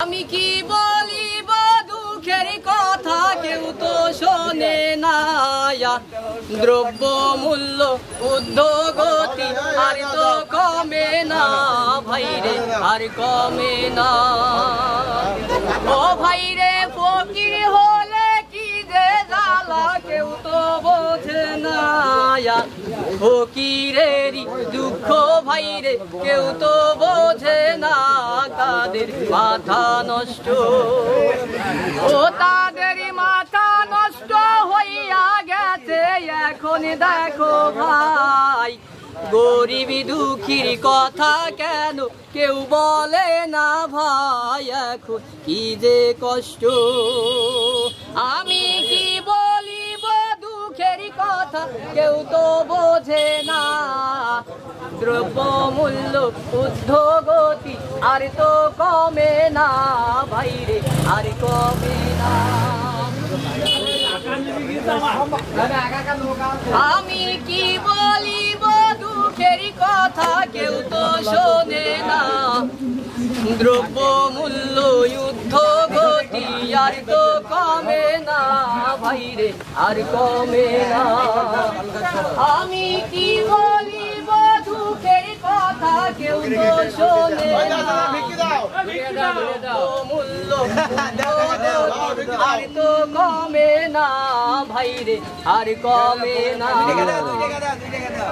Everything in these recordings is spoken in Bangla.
আমি কি বলিব দুঃখের কথা কেউ তো শোনে না দ্রব্য মূল্য ঊর্ধ্বগতি আর তো কমে না ভাইরে আর কমে না ও ভাইরে ফকির হলে কি যে জ্বালা কেউ তো বোঝে না ফকিরেরই দুঃখ ভাইরে কেউ তো বোঝে না তাদের মাথা নষ্ট ও তাদের মাথা নষ্ট হইয়া গেছে এখন দেখো ভাই গরিবি দুঃখীর কথা কেন কেউ বলে না ভাই এখন কি যে কষ্ট আমি কি বলিব দুঃখের কথা কেউ তো বোঝে না দ্রব্য মূল্য ঊর্ধ্বগতি আর তো কমে না ভাইরে আর কমে না আমি কি বলিব দুঃখের কথা কেউ তো শোনে না দ্রব্য মূল্য ঊর্ধ্বগতি আর তো কমে না ভাইরে আর কমে না আমি কি বলিব দুঃখের কথা কেউ তো শোনে না মূল্য আর তো কমে না ভাইরে আর কমে না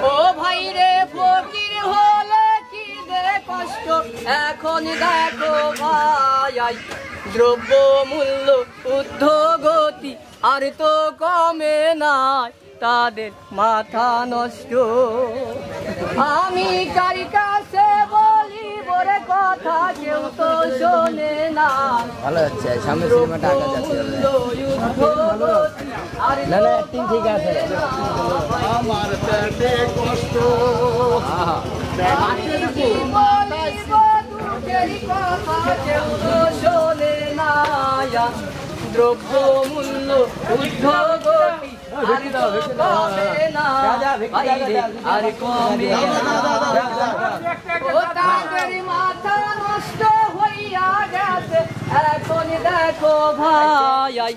ও ভাইরে ফকির হলে কি যে কষ্ট এখন দেখো ভাই দ্রব্য মূল্য ঊর্ধ্বগতি আর তো কমে না তাদের মাথা নষ্ট আমি কার কাছে বলি বলে কথা কেউ তো শোনে না ভালো হচ্ছে সামনে সিনেমাটা আঁকা যাচ্ছে না না অ্যাক্টিং ঠিক আছে আমার পেটে কষ্ট কেউ তো শোনে না দ্রব্য মূল্য ঊর্ধ্বগতি আর কমে না ভাইরে আর কমে না ও তাদের মাথা নষ্ট হইয়া গেছে এখন দেখো ভাই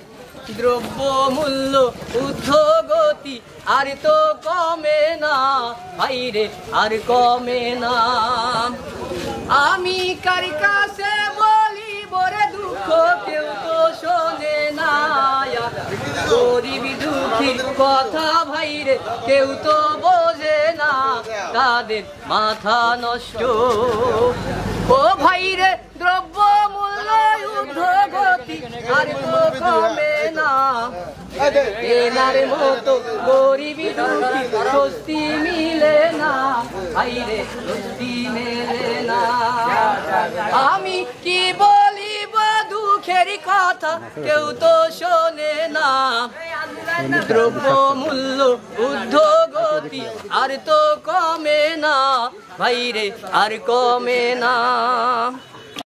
দ্রব্য মূল্য ঊর্ধ্বগতি আর তো কমে না ভাইরে আর কমে না আমি কার কাছে বলি বরে দুঃখ কেউ তো শোনে না গরিবি দুঃখীর কথা ভাইরে কেউ তো বোঝে না তাদের মাথা নষ্ট ও ভাইরে দ্রব্য মূল্য ঊর্ধ্বগতি আর তো কমে না এনার মতো গরিবি দুঃখী স্বস্তি মিলে না ভাইরে স্বস্তি মেলে না আমি কি বলিব দুঃখের কথা কেউ তো শোনে না দ্রব্য মূল্য ঊর্ধ্বগতি আর তো কমে না ভাইরে আর কমে না